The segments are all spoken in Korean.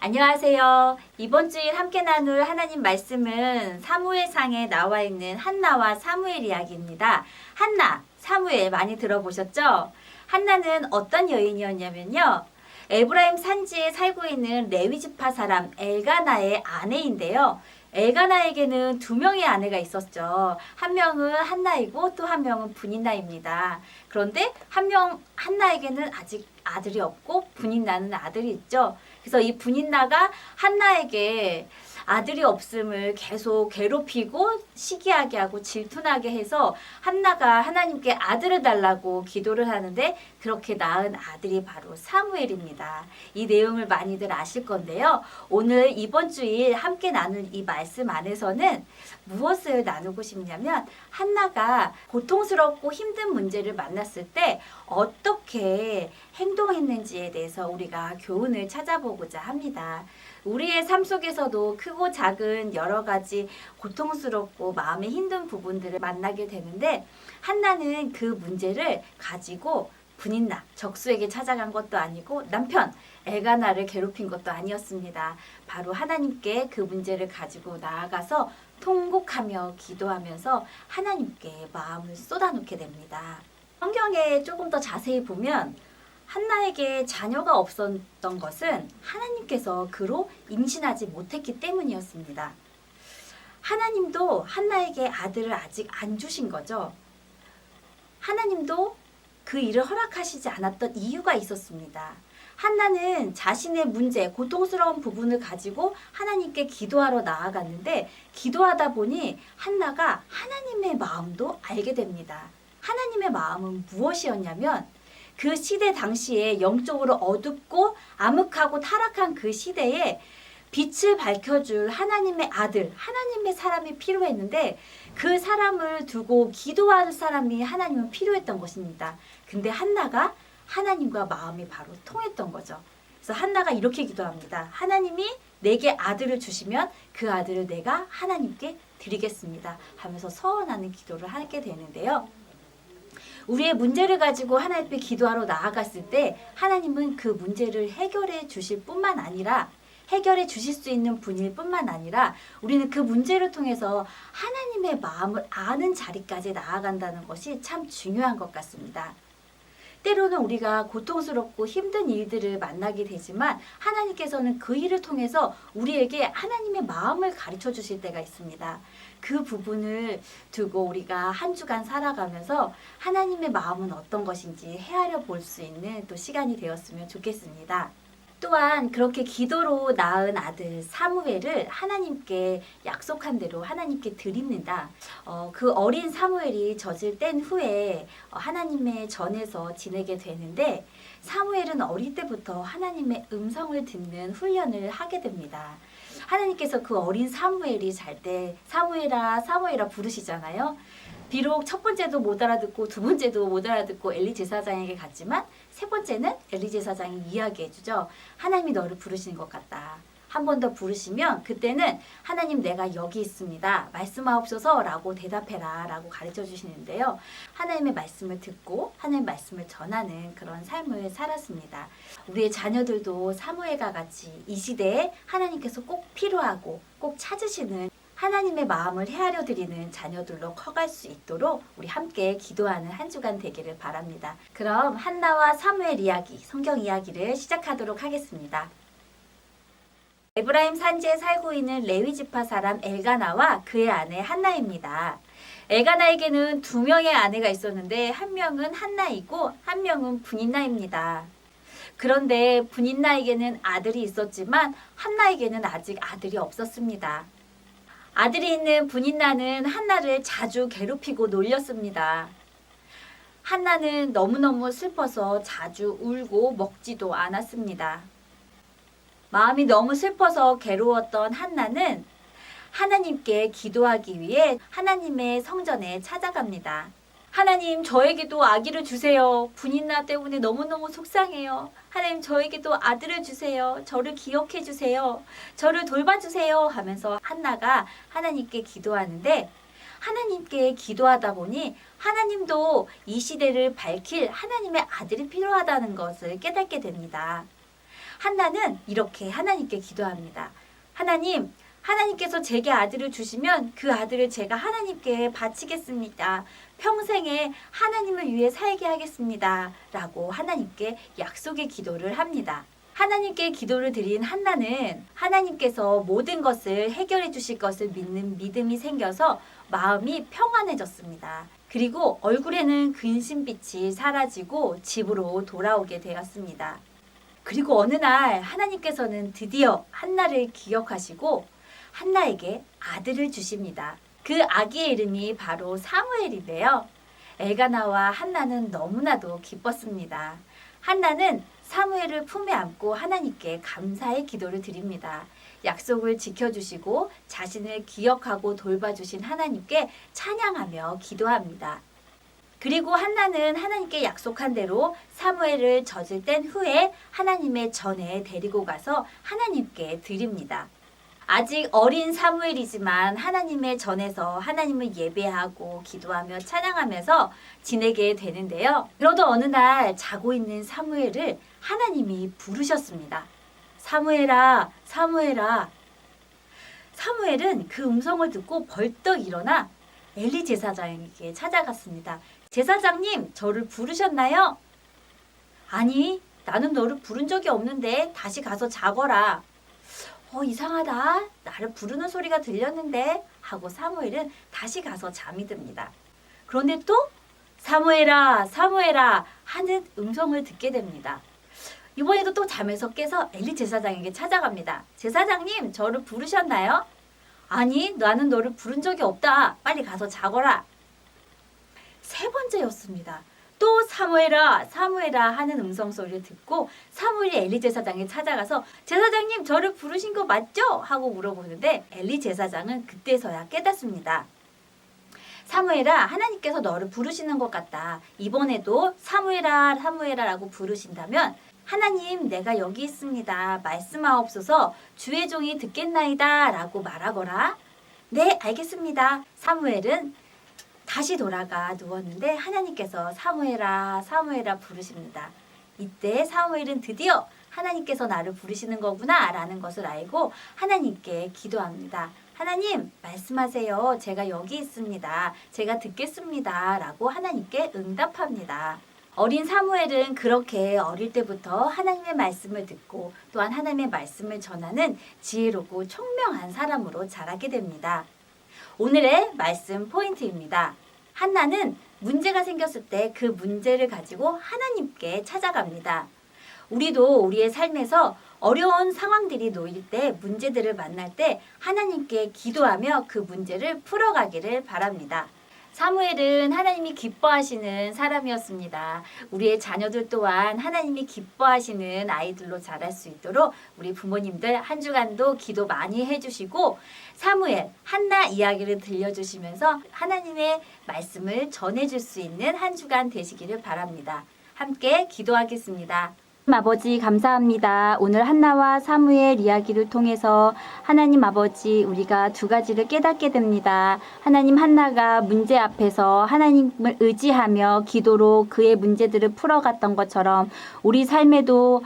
안녕하세요. 이번 주일 함께 나눌 하나님 말씀은 사무엘상에 나와 있는 한나와 사무엘 이야기입니다. 한나, 사무엘 많이 들어보셨죠? 한나는 어떤 여인이었냐면요. 에브라임 산지에 살고 있는 레위 지파 사람 엘가나의 아내인데요. 엘가나에게는 두 명의 아내가 있었죠. 한 명은 한나이고 또 한 명은 분인나입니다. 그런데 한나에게는 아직 아들이 없고 분인나는 아들이 있죠. 그래서 이 분인나가 한나에게 아들이 없음을 계속 괴롭히고 시기하게 하고 질투나게 해서 한나가 하나님께 아들을 달라고 기도를 하는데 그렇게 낳은 아들이 바로 사무엘입니다. 이 내용을 많이들 아실 건데요. 오늘 이번 주일 함께 나눌 이 말씀 안에서는 무엇을 나누고 싶냐면 한나가 고통스럽고 힘든 문제를 만났을 때 어떻게 행동했는지에 대해서 우리가 교훈을 찾아보고자 합니다. 우리의 삶 속에서도 크고 작은 여러 가지 고통스럽고 마음에 힘든 부분들을 만나게 되는데 한나는 그 문제를 가지고 분인나, 적수에게 찾아간 것도 아니고 남편, 엘가나를 괴롭힌 것도 아니었습니다. 바로 하나님께 그 문제를 가지고 나아가서 통곡하며 기도하면서 하나님께 마음을 쏟아놓게 됩니다. 성경에 조금 더 자세히 보면 한나에게 자녀가 없었던 것은 하나님께서 그로 임신하지 못했기 때문이었습니다. 하나님도 한나에게 아들을 아직 안 주신 거죠. 하나님도 그 일을 허락하시지 않았던 이유가 있었습니다. 한나는 자신의 문제, 고통스러운 부분을 가지고 하나님께 기도하러 나아갔는데 기도하다 보니 한나가 하나님의 마음도 알게 됩니다. 하나님의 마음은 무엇이었냐면 그 시대 당시에 영적으로 어둡고 암흑하고 타락한 그 시대에 빛을 밝혀줄 하나님의 아들, 하나님의 사람이 필요했는데 그 사람을 두고 기도할 사람이 하나님은 필요했던 것입니다. 근데 한나가 하나님과 마음이 바로 통했던 거죠. 그래서 한나가 이렇게 기도합니다. 하나님이 내게 아들을 주시면 그 아들을 내가 하나님께 드리겠습니다. 하면서 서원하는 기도를 하게 되는데요. 우리의 문제를 가지고 하나님께 기도하러 나아갔을 때 하나님은 그 문제를 해결해 주실 뿐만 아니라 해결해 주실 수 있는 분일 뿐만 아니라 우리는 그 문제를 통해서 하나님의 마음을 아는 자리까지 나아간다는 것이 참 중요한 것 같습니다. 때로는 우리가 고통스럽고 힘든 일들을 만나게 되지만 하나님께서는 그 일을 통해서 우리에게 하나님의 마음을 가르쳐 주실 때가 있습니다. 그 부분을 두고 우리가 한 주간 살아가면서 하나님의 마음은 어떤 것인지 헤아려 볼 수 있는 또 시간이 되었으면 좋겠습니다. 또한 그렇게 기도로 낳은 아들 사무엘을 하나님께 약속한 대로 하나님께 드립니다. 그 어린 사무엘이 젖을 뗀 후에 하나님의 전에서 지내게 되는데 사무엘은 어릴 때부터 하나님의 음성을 듣는 훈련을 하게 됩니다. 하나님께서 그 어린 사무엘이 잘 때 사무엘아 사무엘아 부르시잖아요. 비록 첫 번째도 못 알아듣고 두 번째도 못 알아듣고 엘리 제사장에게 갔지만 세 번째는 엘리 제사장이 이야기해주죠. 하나님이 너를 부르시는 것 같다. 한 번 더 부르시면 그때는 하나님 내가 여기 있습니다. 말씀하옵소서 라고 대답해라 라고 가르쳐 주시는데요. 하나님의 말씀을 듣고 하나님의 말씀을 전하는 그런 삶을 살았습니다. 우리의 자녀들도 사무엘과 같이 이 시대에 하나님께서 꼭 필요하고 꼭 찾으시는 하나님의 마음을 헤아려 드리는 자녀들로 커갈 수 있도록 우리 함께 기도하는 한 주간 되기를 바랍니다. 그럼 한나와 사무엘 이야기, 성경 이야기를 시작하도록 하겠습니다. 에브라임 산지에 살고 있는 레위 지파 사람 엘가나와 그의 아내 한나입니다. 엘가나에게는 두 명의 아내가 있었는데 한 명은 한나이고 한 명은 분인나입니다. 그런데 분인나에게는 아들이 있었지만 한나에게는 아직 아들이 없었습니다. 아들이 있는 분인나는 한나를 자주 괴롭히고 놀렸습니다. 한나는 너무너무 슬퍼서 자주 울고 먹지도 않았습니다. 마음이 너무 슬퍼서 괴로웠던 한나는 하나님께 기도하기 위해 하나님의 성전에 찾아갑니다. 하나님 저에게도 아기를 주세요. 분인나 때문에 너무너무 속상해요. 하나님 저에게도 아들을 주세요. 저를 기억해 주세요. 저를 돌봐주세요 하면서 한나가 하나님께 기도하는데 하나님께 기도하다 보니 하나님도 이 시대를 밝힐 하나님의 아들이 필요하다는 것을 깨닫게 됩니다. 한나는 이렇게 하나님께 기도합니다. 하나님, 하나님께서 제게 아들을 주시면 그 아들을 제가 하나님께 바치겠습니다. 평생에 하나님을 위해 살게 하겠습니다. 라고 하나님께 약속의 기도를 합니다. 하나님께 기도를 드린 한나는 하나님께서 모든 것을 해결해 주실 것을 믿는 믿음이 생겨서 마음이 평안해졌습니다. 그리고 얼굴에는 근심빛이 사라지고 집으로 돌아오게 되었습니다. 그리고 어느 날 하나님께서는 드디어 한나를 기억하시고 한나에게 아들을 주십니다. 그 아기의 이름이 바로 사무엘인데요. 엘가나와 한나는 너무나도 기뻤습니다. 한나는 사무엘을 품에 안고 하나님께 감사의 기도를 드립니다. 약속을 지켜주시고 자신을 기억하고 돌봐주신 하나님께 찬양하며 기도합니다. 그리고 한나는 하나님께 약속한 대로 사무엘을 젖을 뗀 후에 하나님의 전에 데리고 가서 하나님께 드립니다. 아직 어린 사무엘이지만 하나님의 전에서 하나님을 예배하고 기도하며 찬양하면서 지내게 되는데요. 그러던 어느 날 자고 있는 사무엘을 하나님이 부르셨습니다. 사무엘아, 사무엘아. 사무엘은 그 음성을 듣고 벌떡 일어나 엘리 제사장에게 찾아갔습니다. 제사장님, 저를 부르셨나요? 아니, 나는 너를 부른 적이 없는데 다시 가서 자거라. 이상하다. 나를 부르는 소리가 들렸는데 하고 사무엘은 다시 가서 잠이 듭니다. 그런데 또 사무엘아, 사무엘아 하는 음성을 듣게 됩니다. 이번에도 또 잠에서 깨서 엘리 제사장에게 찾아갑니다. 제사장님, 저를 부르셨나요? 아니, 나는 너를 부른 적이 없다. 빨리 가서 자거라. 세 번째였습니다. 또 사무엘아, 사무엘아 하는 음성 소리를 듣고 사무엘이 엘리 제사장에 찾아가서 제사장님, 저를 부르신 거 맞죠? 하고 물어보는데 엘리 제사장은 그때서야 깨닫습니다. 사무엘아, 하나님께서 너를 부르시는 것 같다. 이번에도 사무엘아, 사무엘아라고 부르신다면 하나님, 내가 여기 있습니다. 말씀하옵소서. 주의 종이 듣겠나이다 라고 말하거라. 네, 알겠습니다. 사무엘은 다시 돌아가 누웠는데 하나님께서 사무엘아, 사무엘아 부르십니다. 이때 사무엘은 드디어 하나님께서 나를 부르시는 거구나 라는 것을 알고 하나님께 기도합니다. 하나님, 말씀하세요. 제가 여기 있습니다. 제가 듣겠습니다. 라고 하나님께 응답합니다. 어린 사무엘은 그렇게 어릴 때부터 하나님의 말씀을 듣고 또한 하나님의 말씀을 전하는 지혜롭고 총명한 사람으로 자라게 됩니다. 오늘의 말씀 포인트입니다. 한나는 문제가 생겼을 때 그 문제를 가지고 하나님께 찾아갑니다. 우리도 우리의 삶에서 어려운 상황들이 놓일 때, 문제들을 만날 때 하나님께 기도하며 그 문제를 풀어가기를 바랍니다. 사무엘은 하나님이 기뻐하시는 사람이었습니다. 우리의 자녀들 또한 하나님이 기뻐하시는 아이들로 자랄 수 있도록 우리 부모님들 한 주간도 기도 많이 해주시고 사무엘, 한나 이야기를 들려주시면서 하나님의 말씀을 전해줄 수 있는 한 주간 되시기를 바랍니다. 함께 기도하겠습니다. 아버지 감사합니다. 오늘 한나와 사무엘 이야기를 통해서 하나님 아버지 우리가 두 가지를 깨닫게 됩니다. 하나님, 한나가 문제 앞에서 하나님을 의지하며 기도로 그의 문제들을 풀어갔던 것처럼 우리 삶에도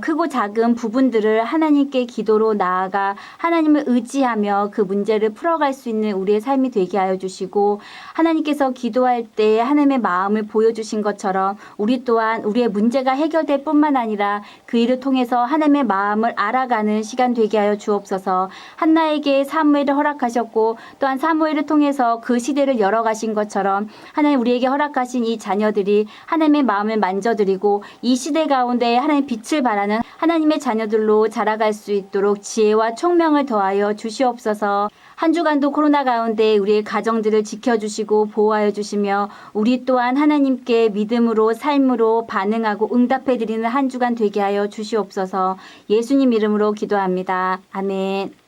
크고 작은 부분들을 하나님께 기도로 나아가 하나님을 의지하며 그 문제를 풀어갈 수 있는 우리의 삶이 되게 하여 주시고, 하나님께서 기도할 때 하나님의 마음을 보여주신 것처럼 우리 또한 우리의 문제가 해결될 뿐만 아니라 그 일을 통해서 하나님의 마음을 알아가는 시간 되게 하여 주옵소서. 한나에게 사무엘을 허락하셨고 또한 사무엘을 통해서 그 시대를 열어가신 것처럼 하나님 우리에게 허락하신 이 자녀들이 하나님의 마음을 만져드리고 이 시대 가운데 하나님의 빛을 바라는 하나님의 자녀들로 자라갈 수 있도록 지혜와 총명을 더하여 주시옵소서. 한 주간도 코로나 가운데 우리의 가정들을 지켜주시고 보호하여 주시며 우리 또한 하나님께 믿음으로 삶으로 반응하고 응답해드리는 한 주간 되게 하여 주시옵소서. 예수님 이름으로 기도합니다. 아멘.